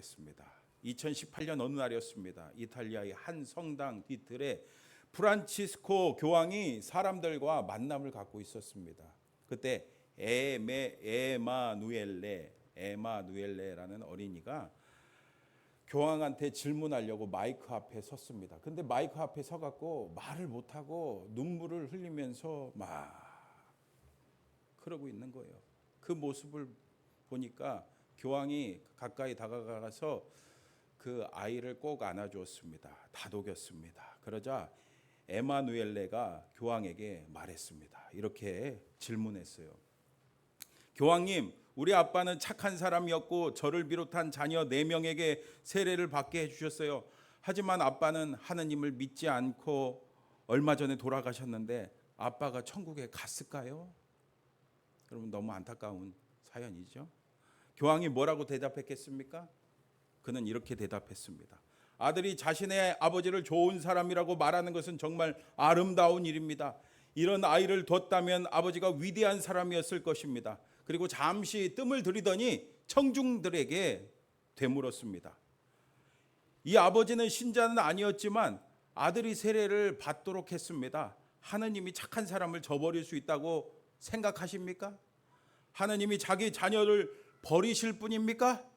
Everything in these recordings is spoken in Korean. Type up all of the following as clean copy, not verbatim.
그랬습니다. 2018년 어느 날이었습니다. 이탈리아의 한 성당 뒤틀에 프란치스코 교황이 사람들과 만남을 갖고 있었습니다. 그때 에마누엘레라는 어린이가 교황한테 질문하려고 마이크 앞에 섰습니다. 근데 마이크 앞에 서갖고 말을 못하고 눈물을 흘리면서 막 그러고 있는 거예요. 그 모습을 보니까 교황이 가까이 다가가서 그 아이를 꼭 안아주었습니다. 다독였습니다. 그러자 에마누엘레가 교황에게 말했습니다. 이렇게 질문했어요. 교황님, 우리 아빠는 착한 사람이었고 저를 비롯한 자녀 4명에게 세례를 받게 해주셨어요. 하지만 아빠는 하느님을 믿지 않고 얼마 전에 돌아가셨는데 아빠가 천국에 갔을까요? 여러분, 너무 안타까운 사연이죠. 교황이 뭐라고 대답했겠습니까? 그는 이렇게 대답했습니다. 아들이 자신의 아버지를 좋은 사람이라고 말하는 것은 정말 아름다운 일입니다. 이런 아이를 뒀다면 아버지가 위대한 사람이었을 것입니다. 그리고 잠시 뜸을 들이더니 청중들에게 되물었습니다. 이 아버지는 신자는 아니었지만 아들이 세례를 받도록 했습니다. 하느님이 착한 사람을 저버릴 수 있다고 생각하십니까? 하느님이 자기 자녀를 버리실 분입니까?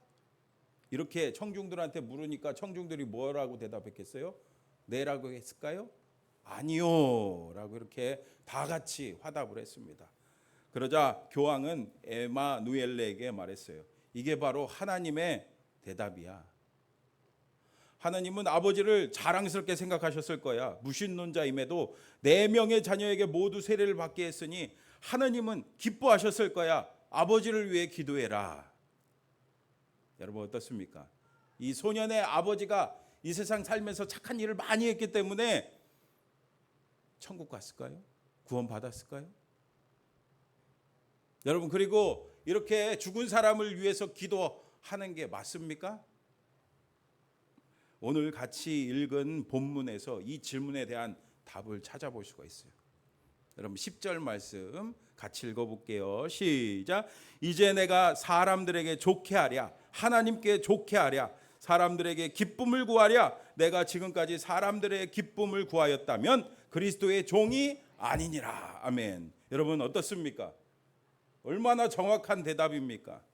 이렇게 청중들한테 물으니까 청중들이 뭐라고 대답했겠어요? 네라고 했을까요? 아니요 라고 이렇게 다 같이 화답을 했습니다. 그러자 교황은 에마누엘레에게 말했어요. 이게 바로 하나님의 대답이야. 하나님은 아버지를 자랑스럽게 생각하셨을 거야. 무신론자임에도 4명의 자녀에게 모두 세례를 받게 했으니 하나님은 기뻐하셨을 거야. 아버지를 위해 기도해라. 여러분 어떻습니까? 이 소년의 아버지가 이 세상 살면서 착한 일을 많이 했기 때문에 천국 갔을까요? 구원 받았을까요? 여러분, 그리고 이렇게 죽은 사람을 위해서 기도하는 게 맞습니까? 오늘 같이 읽은 본문에서 이 질문에 대한 답을 찾아볼 수가 있어요. 여러분 10절 말씀 같이 읽어볼게요. 시작. 이제 내가 사람들에게 좋게 하랴, 하나님께 좋게 하랴, 사람들에게 기쁨을 구하랴. 내가 지금까지 사람들의 기쁨을 구하였다면 그리스도의 종이 아니니라. 아멘. 여러분 어떻습니까? 얼마나 정확한 대답입니까?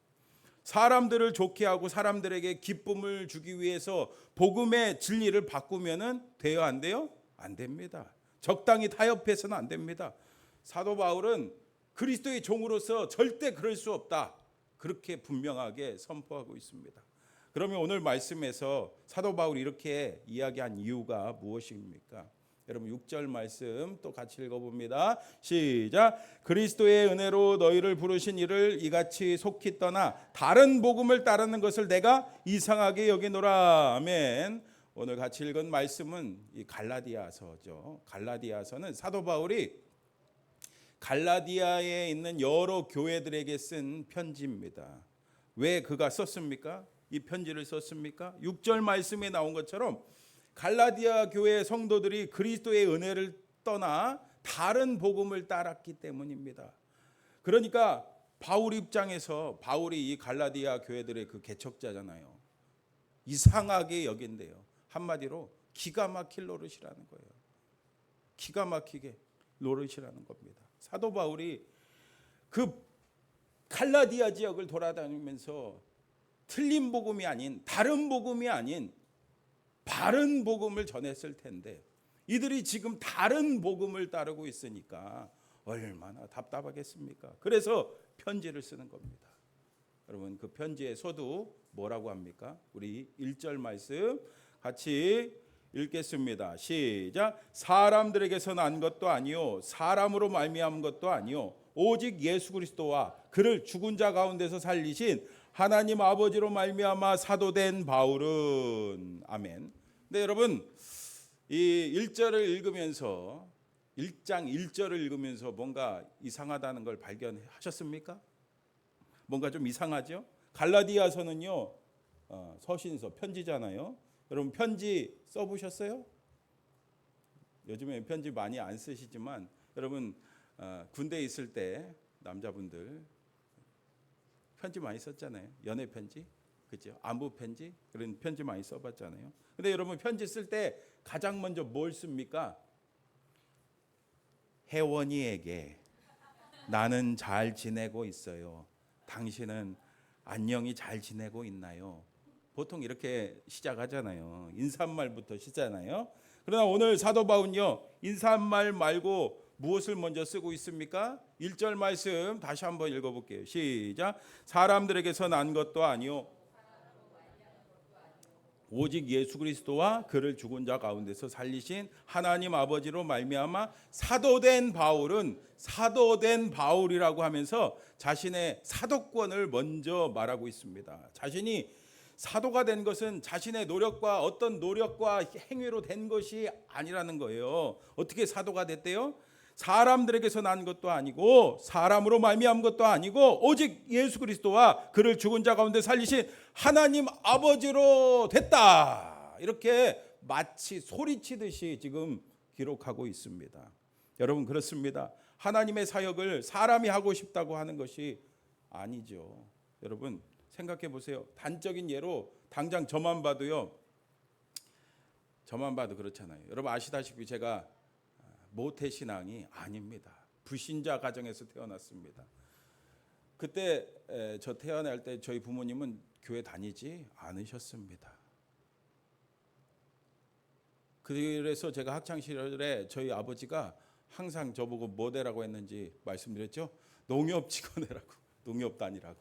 사람들을 좋게 하고 사람들에게 기쁨을 주기 위해서 복음의 진리를 바꾸면은 돼요, 안 돼요? 안 됩니다. 적당히 타협해서는 안 됩니다. 사도 바울은 그리스도의 종으로서 절대 그럴 수 없다. 그렇게 분명하게 선포하고 있습니다. 그러면 오늘 말씀에서 사도 바울이 이렇게 이야기한 이유가 무엇입니까? 여러분 6절 말씀 또 같이 읽어봅니다. 시작. 그리스도의 은혜로 너희를 부르신 이를 이같이 속히 떠나 다른 복음을 따르는 것을 내가 이상하게 여기노라. 아멘. 오늘 같이 읽은 말씀은 이 갈라디아서죠. 갈라디아서는 사도 바울이 갈라디아에 있는 여러 교회들에게 쓴 편지입니다. 왜 그가 썼습니까? 이 편지를 썼습니까? 6절 말씀에 나온 것처럼 갈라디아 교회 성도들이 그리스도의 은혜를 떠나 다른 복음을 따랐기 때문입니다. 그러니까 바울 입장에서 바울이 이 갈라디아 교회들의 그 개척자잖아요. 이상하게 여긴대요. 한마디로 기가 막힐 노릇이라는 거예요. 기가 막히게 노릇이라는 겁니다. 사도 바울이 그 갈라디아 지역을 돌아다니면서 틀린 복음이 아닌, 다른 복음이 아닌 바른 복음을 전했을 텐데 이들이 지금 다른 복음을 따르고 있으니까 얼마나 답답하겠습니까? 그래서 편지를 쓰는 겁니다. 여러분 그 편지의 서두 뭐라고 합니까? 우리 1절 말씀 같이 읽겠습니다. 시작. 사람들에게서 난 것도 아니요 사람으로 말미암은 것도 아니요 오직 예수 그리스도와 그를 죽은 자 가운데서 살리신 하나님 아버지로 말미암아 사도된 바울은. 아멘. 근데 여러분 이 1절을 읽으면서 1장 1절을 읽으면서 뭔가 이상하다는 걸 발견하셨습니까? 뭔가 좀 이상하죠? 갈라디아서는요 서신서 편지잖아요. 여러분 편지 써보셨어요? 요즘에 편지 많이 안 쓰시지만 여러분 군대에 있을 때 남자분들 편지 많이 썼잖아요. 연애 편지. 그죠? 안부 편지 그런 편지 많이 써봤잖아요. 근데 여러분 편지 쓸 때 가장 먼저 뭘 씁니까? 혜원이에게 나는 잘 지내고 있어요. 당신은 안녕히 잘 지내고 있나요? 보통 이렇게 시작하잖아요. 인사말부터 시작하잖아요. 그러나 오늘 사도 바울은요, 인사말 말고 무엇을 먼저 쓰고 있습니까? 1절 말씀 다시 한번 읽어볼게요. 시작. 사람들에게서 난 것도 아니요 오직 예수 그리스도와 그를 죽은 자 가운데서 살리신 하나님 아버지로 말미암아 사도된 바울이라고 하면서 자신의 사도권을 먼저 말하고 있습니다. 자신이 사도가 된 것은 자신의 노력과 어떤 노력과 행위로 된 것이 아니라는 거예요. 어떻게 사도가 됐대요? 사람들에게서 난 것도 아니고 사람으로 말미암은 것도 아니고 오직 예수 그리스도와 그를 죽은 자 가운데 살리신 하나님 아버지로 됐다. 이렇게 마치 소리치듯이 지금 기록하고 있습니다. 여러분 그렇습니다. 하나님의 사역을 사람이 하고 싶다고 하는 것이 아니죠. 여러분 생각해 보세요. 단적인 예로 당장 저만 봐도 그렇잖아요. 여러분 아시다시피 제가 모태신앙이 아닙니다. 불신자 가정에서 태어났습니다. 그때 저 태어날 때 저희 부모님은 교회 다니지 않으셨습니다. 그래서 제가 학창시절에 저희 아버지가 항상 저보고 뭐대라고 했는지 말씀드렸죠. 농협 직원이라고, 농협 다니라고.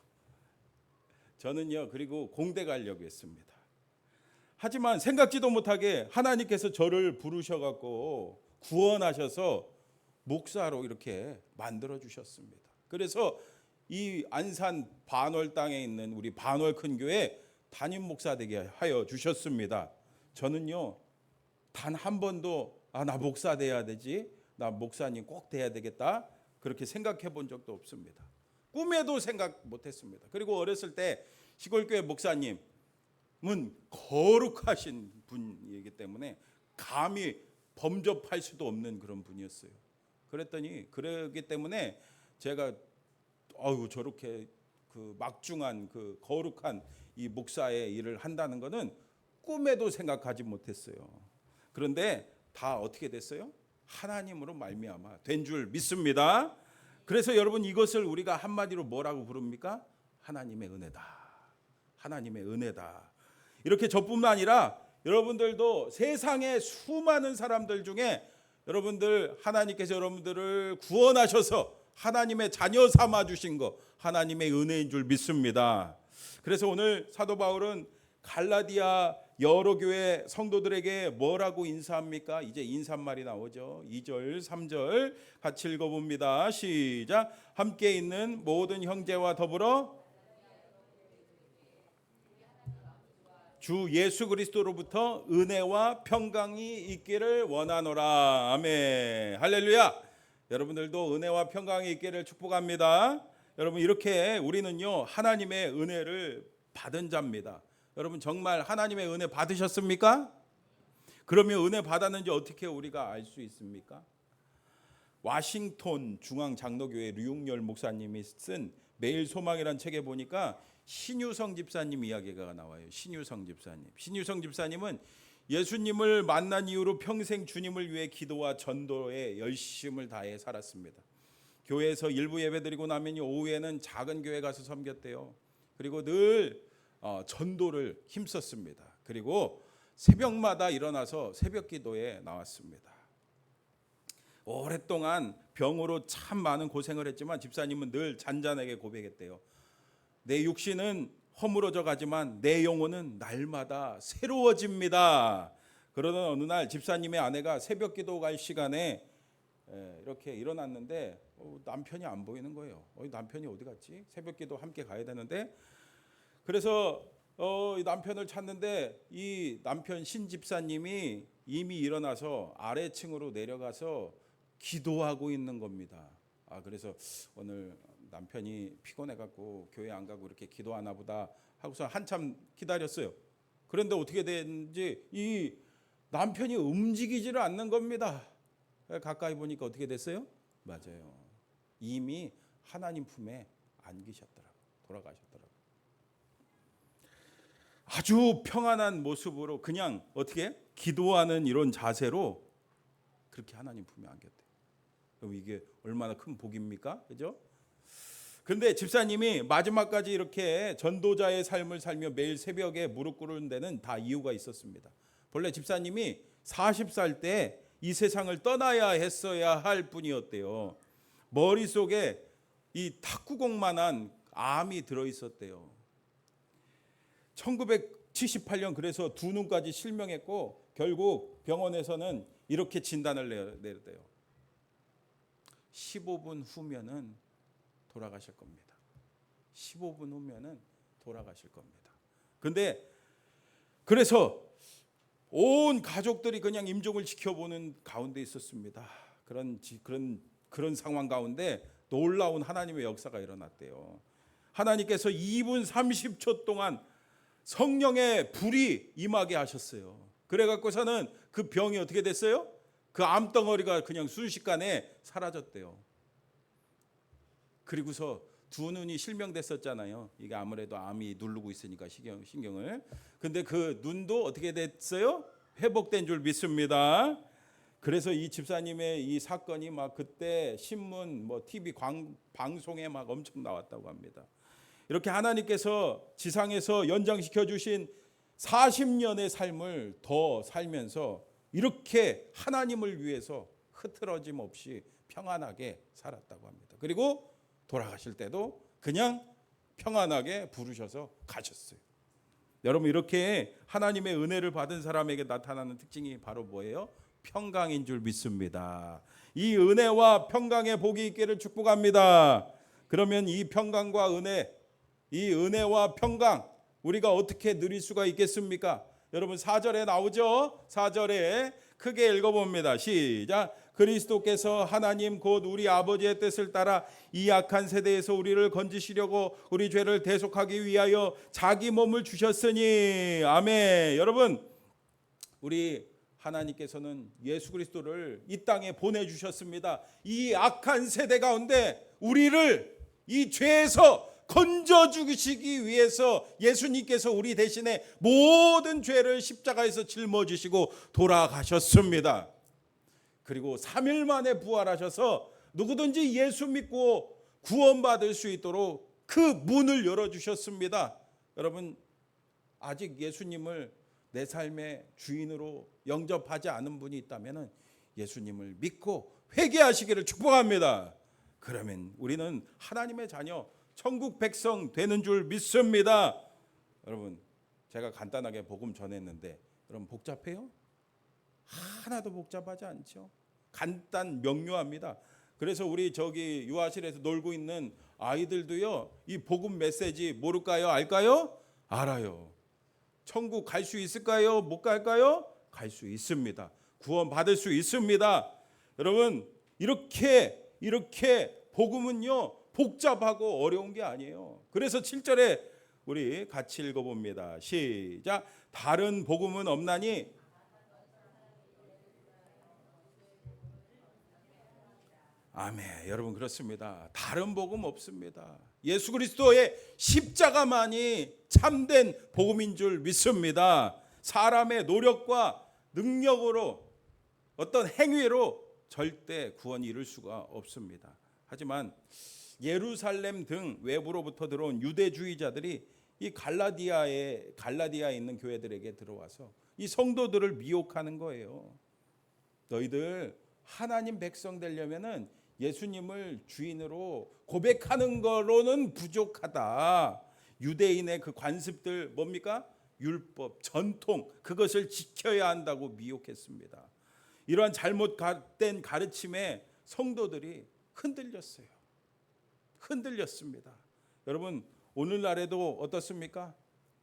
저는요 그리고 공대 가려고 했습니다. 하지만 생각지도 못하게 하나님께서 저를 부르셔갖고 구원하셔서 목사로 이렇게 만들어 주셨습니다. 그래서 이 안산 반월 땅에 있는 우리 반월 큰 교회 담임 목사 되게 하여 주셨습니다. 저는요 단 한 번도 나 목사 돼야 되지, 나 목사님 꼭 돼야 되겠다 그렇게 생각해 본 적도 없습니다. 꿈에도 생각 못했습니다. 그리고 어렸을 때 시골교회 목사님은 거룩하신 분이기 때문에 감히 범접할 수도 없는 그런 분이었어요. 그러기 때문에 제가 저렇게 그 막중한 그 거룩한 이 목사의 일을 한다는 것은 꿈에도 생각하지 못했어요. 그런데 다 어떻게 됐어요? 하나님으로 말미암아 된 줄 믿습니다. 그래서 여러분 이것을 우리가 한마디로 뭐라고 부릅니까? 하나님의 은혜다. 하나님의 은혜다. 이렇게 저뿐만 아니라 여러분들도 세상의 수많은 사람들 중에 여러분들 하나님께서 여러분들을 구원하셔서 하나님의 자녀 삼아 주신 거 하나님의 은혜인 줄 믿습니다. 그래서 오늘 사도 바울은 갈라디아 여러 교회 성도들에게 뭐라고 인사합니까? 이제 인사말이 나오죠. 2절, 3절 같이 읽어봅니다. 시작. 함께 있는 모든 형제와 더불어 주 예수 그리스도로부터 은혜와 평강이 있기를 원하노라. 아멘. 할렐루야. 여러분들도 은혜와 평강이 있기를 축복합니다. 여러분 이렇게 우리는요 하나님의 은혜를 받은 자입니다. 여러분 정말 하나님의 은혜 받으셨습니까? 그러면 은혜 받았는지 어떻게 우리가 알 수 있습니까? 워싱턴 중앙장로교회 류용열 목사님이 쓴 매일 소망이라는 책에 보니까 신유성 집사님 이야기가 나와요. 신유성 집사님은 예수님을 만난 이후로 평생 주님을 위해 기도와 전도에 열심을 다해 살았습니다. 교회에서 일부 예배드리고 나면 오후에는 작은 교회 가서 섬겼대요. 그리고 늘 전도를 힘썼습니다. 그리고 새벽마다 일어나서 새벽 기도에 나왔습니다. 오랫동안 병으로 참 많은 고생을 했지만 집사님은 늘 잔잔하게 고백했대요. 내 육신은 허물어져 가지만 내 영혼은 날마다 새로워집니다. 그러던 어느 날 집사님의 아내가 새벽 기도 갈 시간에 이렇게 일어났는데 남편이 안 보이는 거예요. 남편이 어디 갔지? 새벽 기도 함께 가야 되는데 그래서 남편을 찾는데 이 남편 신 집사님이 이미 일어나서 아래층으로 내려가서 기도하고 있는 겁니다. 그래서 오늘 남편이 피곤해갖고 교회 안 가고 이렇게 기도하나 보다 하고서 한참 기다렸어요. 그런데 어떻게 됐는지 이 남편이 움직이지를 않는 겁니다. 가까이 보니까 어떻게 됐어요? 맞아요. 이미 하나님 품에 안기셨더라고요. 돌아가셨더라고요. 아주 평안한 모습으로 그냥 어떻게 기도하는 이런 자세로 그렇게 하나님 품에 안겼대요. 그럼 이게 얼마나 큰 복입니까? 그죠? 근데 집사님이 마지막까지 이렇게 전도자의 삶을 살며 매일 새벽에 무릎 꿇는 데는 다 이유가 있었습니다. 본래 집사님이 40살 때 이 세상을 떠나야 했어야 할 분이었대요. 머릿속에 이 탁구공만한 암이 들어있었대요. 1978년 그래서 두 눈까지 실명했고 결국 병원에서는 이렇게 진단을 내렸대요. 15분 후면은 돌아가실 겁니다. 15분 후면은 돌아가실 겁니다. 근데 그래서 온 가족들이 그냥 임종을 지켜보는 가운데 있었습니다. 그런 상황 가운데 놀라운 하나님의 역사가 일어났대요. 하나님께서 2분 30초 동안 성령의 불이 임하게 하셨어요. 그래 갖고서는 그 병이 어떻게 됐어요? 그 암덩어리가 그냥 순식간에 사라졌대요. 그리고서 두 눈이 실명됐었잖아요. 이게 아무래도 암이 누르고 있으니까 신경을. 근데 그 눈도 어떻게 됐어요? 회복된 줄 믿습니다. 그래서 이 집사님의 이 사건이 막 그때 신문, TV 방송에 막 엄청 나왔다고 합니다. 이렇게 하나님께서 지상에서 연장시켜 주신 40년의 삶을 더 살면서 이렇게 하나님을 위해서 흐트러짐 없이 평안하게 살았다고 합니다. 그리고 돌아가실 때도 그냥 평안하게 부르셔서 가셨어요. 여러분, 이렇게 하나님의 은혜를 받은 사람에게 나타나는 특징이 바로 뭐예요? 평강인 줄 믿습니다. 이 은혜와 평강의 복이 있기를 축복합니다. 그러면 이 평강과 은혜, 이 은혜와 평강 우리가 어떻게 누릴 수가 있겠습니까? 여러분 4절에 나오죠? 4절에 크게 읽어봅니다. 시작. 그리스도께서 하나님 곧 우리 아버지의 뜻을 따라 이 악한 세대에서 우리를 건지시려고 우리 죄를 대속하기 위하여 자기 몸을 주셨으니. 아멘. 여러분, 우리 하나님께서는 예수 그리스도를 이 땅에 보내주셨습니다. 이 악한 세대 가운데 우리를 이 죄에서 건져주시기 위해서 예수님께서 우리 대신에 모든 죄를 십자가에서 짊어지시고 돌아가셨습니다. 그리고 3일 만에 부활하셔서 누구든지 예수 믿고 구원받을 수 있도록 그 문을 열어주셨습니다. 여러분, 아직 예수님을 내 삶의 주인으로 영접하지 않은 분이 있다면 예수님을 믿고 회개하시기를 축복합니다. 그러면 우리는 하나님의 자녀, 천국 백성 되는 줄 믿습니다. 여러분, 제가 간단하게 복음 전했는데 여러분 복잡해요? 하나도 복잡하지 않죠. 간단 명료합니다. 그래서 우리 저기 유아실에서 놀고 있는 아이들도요, 이 복음 메시지 모를까요? 알까요? 알아요. 천국 갈 수 있을까요? 못 갈까요? 갈 수 있습니다. 구원 받을 수 있습니다. 여러분, 이렇게 복음은요 복잡하고 어려운 게 아니에요. 그래서 7절에 우리 같이 읽어봅니다. 시작. 다른 복음은 없나니 아멘. 여러분, 그렇습니다. 다른 복음 없습니다. 예수 그리스도의 십자가만이 참된 복음인 줄 믿습니다. 사람의 노력과 능력으로 어떤 행위로 절대 구원이 이룰 수가 없습니다. 하지만 예루살렘 등 외부로부터 들어온 유대주의자들이 이 갈라디아에 있는 교회들에게 들어와서 이 성도들을 미혹하는 거예요. 너희들 하나님 백성 되려면은 예수님을 주인으로 고백하는 거로는 부족하다. 유대인의 그 관습들 뭡니까? 율법, 전통, 그것을 지켜야 한다고 미혹했습니다. 이러한 잘못된 가르침에 성도들이 흔들렸습니다. 여러분, 오늘날에도 어떻습니까?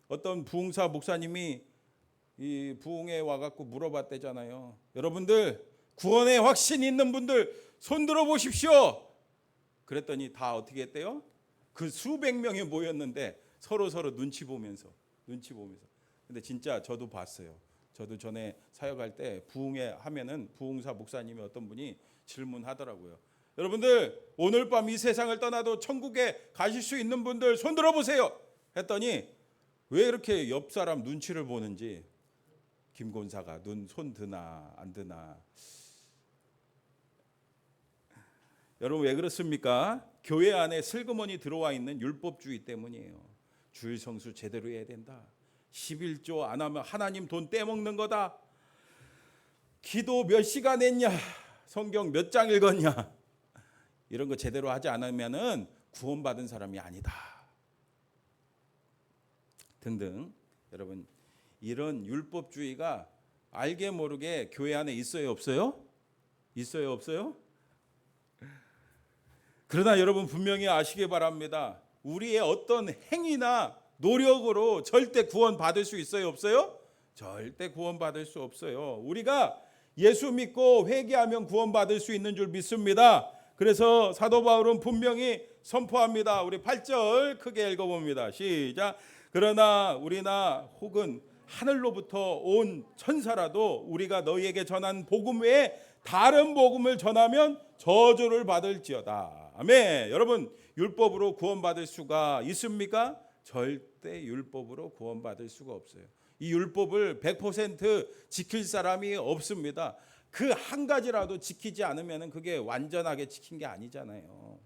어떤 부흥사 목사님이 이 부흥에 와갖고 물어봤대잖아요. 여러분들 구원의 확신 있는 분들 손 들어 보십시오. 그랬더니 다 어떻게 했대요? 그 수백 명이 모였는데 서로 눈치 보면서. 근데 진짜 저도 봤어요. 저도 전에 사역할 때 부흥회 하면은 부흥사 목사님이 어떤 분이 질문하더라고요. 여러분들 오늘 밤 이 세상을 떠나도 천국에 가실 수 있는 분들 손 들어 보세요. 했더니 왜 이렇게 옆 사람 눈치를 보는지, 김 권사가 손 드나 안 드나. 여러분 왜 그렇습니까? 교회 안에 슬그머니 들어와 있는 율법주의 때문이에요. 주일 성수 제대로 해야 된다. 11조 안 하면 하나님 돈 떼먹는 거다. 기도 몇 시간 했냐? 성경 몇 장 읽었냐? 이런 거 제대로 하지 않으면은 구원받은 사람이 아니다. 등등. 여러분 이런 율법주의가 알게 모르게 교회 안에 있어요, 없어요? 있어요, 없어요? 그러나 여러분 분명히 아시기 바랍니다. 우리의 어떤 행위나 노력으로 절대 구원받을 수 있어요, 없어요? 절대 구원받을 수 없어요. 우리가 예수 믿고 회개하면 구원받을 수 있는 줄 믿습니다. 그래서 사도 바울은 분명히 선포합니다. 우리 8절 크게 읽어봅니다. 시작. 그러나 우리나 혹은 하늘로부터 온 천사라도 우리가 너희에게 전한 복음 외에 다른 복음을 전하면 저주를 받을지어다. 아멘. 여러분 율법으로 구원받을 수가 있습니까? 절대 율법으로 구원받을 수가 없어요. 이 율법을 100% 지킬 사람이 없습니다. 그 한 가지라도 지키지 않으면 그게 완전하게 지킨 게 아니잖아요.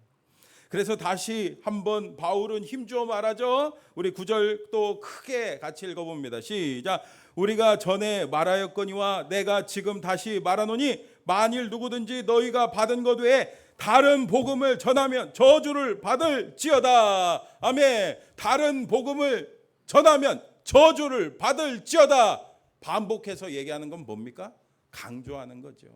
그래서 다시 한번 바울은 힘주어 말하죠. 우리 9절 또 크게 같이 읽어봅니다. 시작. 우리가 전에 말하였거니와 내가 지금 다시 말하노니 만일 누구든지 너희가 받은 것 외에 다른 복음을 전하면 저주를 받을지어다. 아멘. 다른 복음을 전하면 저주를 받을지어다. 반복해서 얘기하는 건 뭡니까? 강조하는 거죠.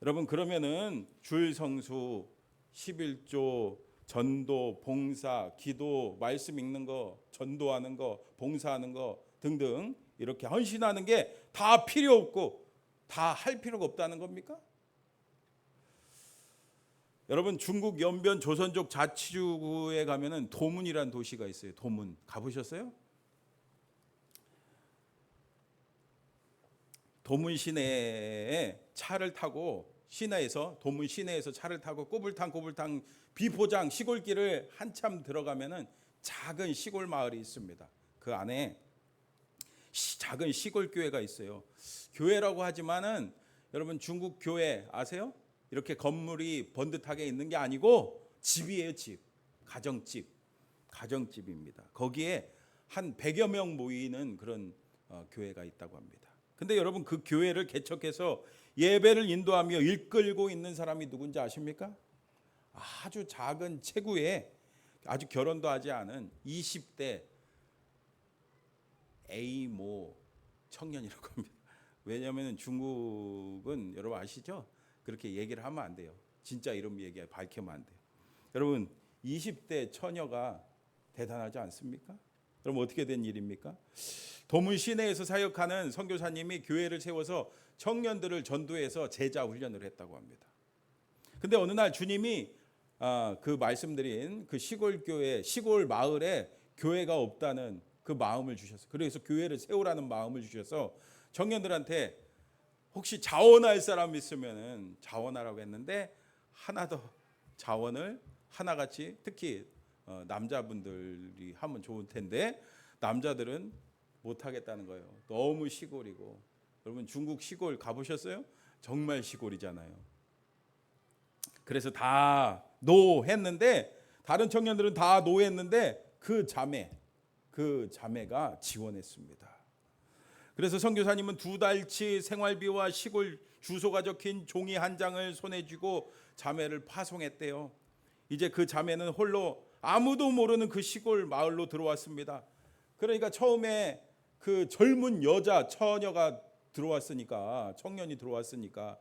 여러분 그러면은 주일 성수, 11조, 전도, 봉사, 기도, 말씀 읽는 거, 전도하는 거, 봉사하는 거 등등 이렇게 헌신하는 게 다 필요 없고 다 할 필요가 없다는 겁니까? 여러분 중국 연변 조선족 자치구에 가면은 도문이라는 도시가 있어요. 도문 가보셨어요? 도문 시내에 차를 타고 도문 시내에서 차를 타고 꼬불탕 비포장 시골길을 한참 들어가면은 작은 시골 마을이 있습니다. 그 안에 작은 시골 교회가 있어요. 교회라고 하지만은 여러분 중국 교회 아세요? 이렇게 건물이 번듯하게 있는 게 아니고 집이에요, 집. 가정집입니다. 거기에 한 100여 명 모이는 그런 교회가 있다고 합니다. 근데 여러분 그 교회를 개척해서 예배를 인도하며 이끌고 있는 사람이 누군지 아십니까? 아주 작은 체구에 아주 결혼도 하지 않은 20대 A모 청년이라고 합니다. 왜냐하면 중국은 여러분 아시죠? 그렇게 얘기를 하면 안 돼요. 진짜 이름 밝히면 안 돼요. 여러분 20대 처녀가 대단하지 않습니까? 그럼 어떻게 된 일입니까? 도문 시내에서 사역하는 선교사님이 교회를 세워서 청년들을 전도해서 제자 훈련을 했다고 합니다. 근데 어느 날 주님이 그 말씀드린 그 시골 교회, 시골 마을에 교회가 없다는 그 마음을 주셨어요. 그래서 교회를 세우라는 마음을 주셔서 청년들한테 혹시 자원할 사람 있으면은 자원하라고 했는데 하나도 자원을 하나같이 특히 남자분들이 하면 좋을 텐데 남자들은 못 하겠다는 거예요. 너무 시골이고. 여러분 중국 시골 가보셨어요? 정말 시골이잖아요. 그래서 다 노했는데 다른 청년들은 다 노했는데 그 자매가 지원했습니다. 그래서 선교사님은 2달치 생활비와 시골 주소가 적힌 종이 한 장을 손에 쥐고 자매를 파송했대요. 이제 그 자매는 홀로 아무도 모르는 그 시골 마을로 들어왔습니다. 그러니까 처음에 그 젊은 여자 처녀가 들어왔으니까 청년이 들어왔으니까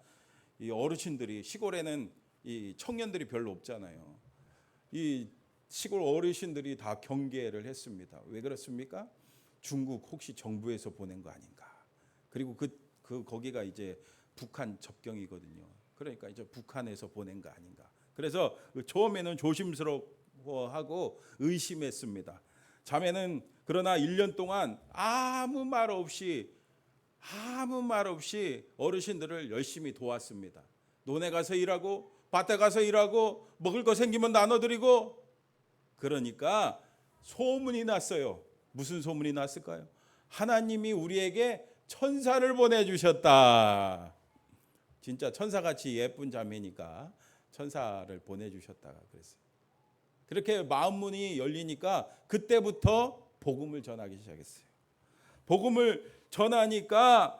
이 어르신들이 시골에는 이 청년들이 별로 없잖아요. 이 시골 어르신들이 다 경계를 했습니다. 왜 그렇습니까? 중국 혹시 정부에서 보낸 거 아닌가? 그리고 거기가 이제 북한 접경이거든요. 그러니까 이제 북한에서 보낸 거 아닌가? 그래서 처음에는 조심스러워하고 의심했습니다. 자매는 그러나 1년 동안 아무 말 없이 어르신들을 열심히 도왔습니다. 논에 가서 일하고 밭에 가서 일하고 먹을 거 생기면 나눠드리고 그러니까 소문이 났어요. 무슨 소문이 났을까요? 하나님이 우리에게 천사를 보내주셨다. 진짜 천사같이 예쁜 자매니까 천사를 보내주셨다 그랬어요. 그렇게 마음 문이 열리니까 그때부터 복음을 전하기 시작했어요. 복음을 전하니까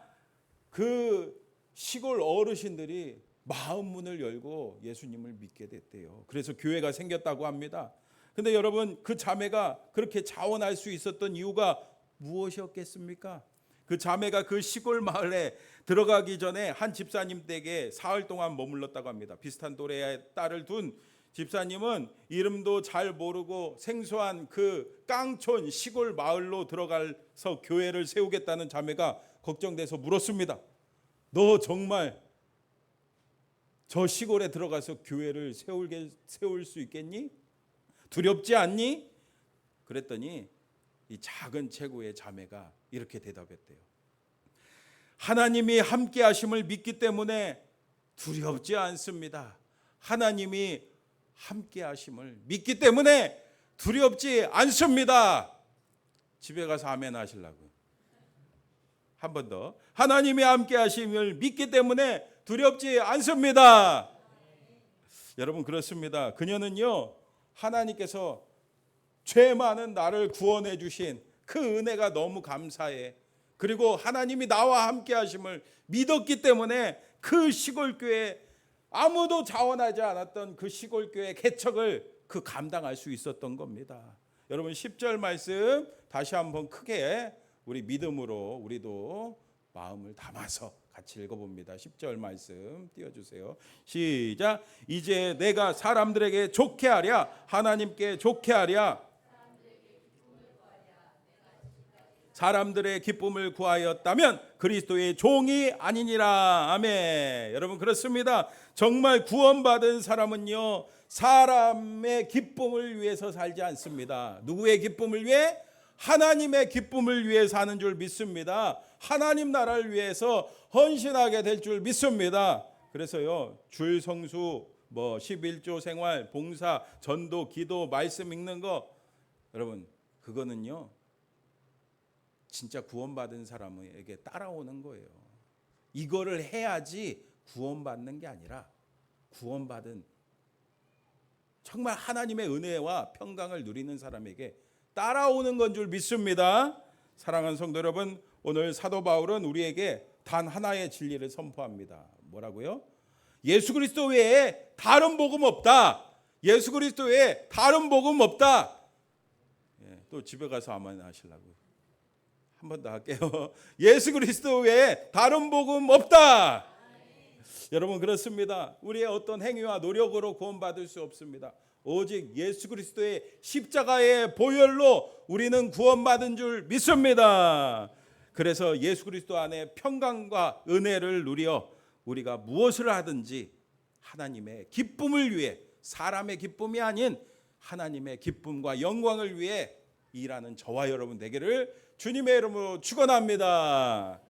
그 시골 어르신들이 마음 문을 열고 예수님을 믿게 됐대요. 그래서 교회가 생겼다고 합니다. 근데 여러분, 그 자매가 그렇게 자원할 수 있었던 이유가 무엇이었겠습니까? 그 자매가 그 시골 마을에 들어가기 전에 한 집사님 댁에 사흘 동안 머물렀다고 합니다. 비슷한 또래의 딸을 둔 집사님은 이름도 잘 모르고 생소한 그 깡촌 시골 마을로 들어가서 교회를 세우겠다는 자매가 걱정돼서 물었습니다. 너 정말 저 시골에 들어가서 교회를 세울 수 있겠니? 두렵지 않니? 그랬더니 이 작은 체구의 자매가 이렇게 대답했대요. 하나님이 함께 하심을 믿기 때문에 두렵지 않습니다. 하나님이 함께 하심을 믿기 때문에 두렵지 않습니다. 집에 가서 아멘 하시려고요. 한 번 더. 하나님이 함께 하심을 믿기 때문에 두렵지 않습니다. 여러분, 그렇습니다. 그녀는요, 하나님께서 죄 많은 나를 구원해 주신 그 은혜가 너무 감사해. 그리고 하나님이 나와 함께 하심을 믿었기 때문에 그 시골교회, 아무도 자원하지 않았던 그 시골교회 개척을 그 감당할 수 있었던 겁니다. 여러분, 10절 말씀 다시 한번 크게 우리 믿음으로 우리도 마음을 담아서 같이 읽어봅니다. 10절 말씀 띄워주세요. 시작. 이제 내가 사람들에게 좋게 하랴 하나님께 좋게 하랴. 사람들의 기쁨을 구하였다면 그리스도의 종이 아니니라. 아멘. 여러분, 그렇습니다. 정말 구원받은 사람은요, 사람의 기쁨을 위해서 살지 않습니다. 누구의 기쁨을 위해? 하나님의 기쁨을 위해 사는 줄 믿습니다. 하나님 나라를 위해서 헌신하게 될 줄 믿습니다. 그래서요, 줄 성수, 11조 생활, 봉사, 전도, 기도, 말씀 읽는 거, 여러분, 그거는요, 진짜 구원받은 사람에게 따라오는 거예요. 이거를 해야지 구원받는 게 아니라 구원받은 정말 하나님의 은혜와 평강을 누리는 사람에게 따라오는 건 줄 믿습니다. 사랑하는 성도 여러분, 오늘 사도 바울은 우리에게 단 하나의 진리를 선포합니다. 뭐라고요? 예수 그리스도 외에 다른 복음 없다. 예수 그리스도 외에 다른 복음 없다. 또 집에 가서 아멘 하시려고요. 한 번 더 할게요. 예수 그리스도 외에 다른 복음 없다. 여러분, 그렇습니다. 우리의 어떤 행위와 노력으로 구원받을 수 없습니다. 오직 예수 그리스도의 십자가의 보혈로 우리는 구원받은 줄 믿습니다. 그래서 예수 그리스도 안에 평강과 은혜를 누려 우리가 무엇을 하든지 하나님의 기쁨을 위해, 사람의 기쁨이 아닌 하나님의 기쁨과 영광을 위해 일하는 저와 여러분 되기를 주님의 이름으로 축원합니다.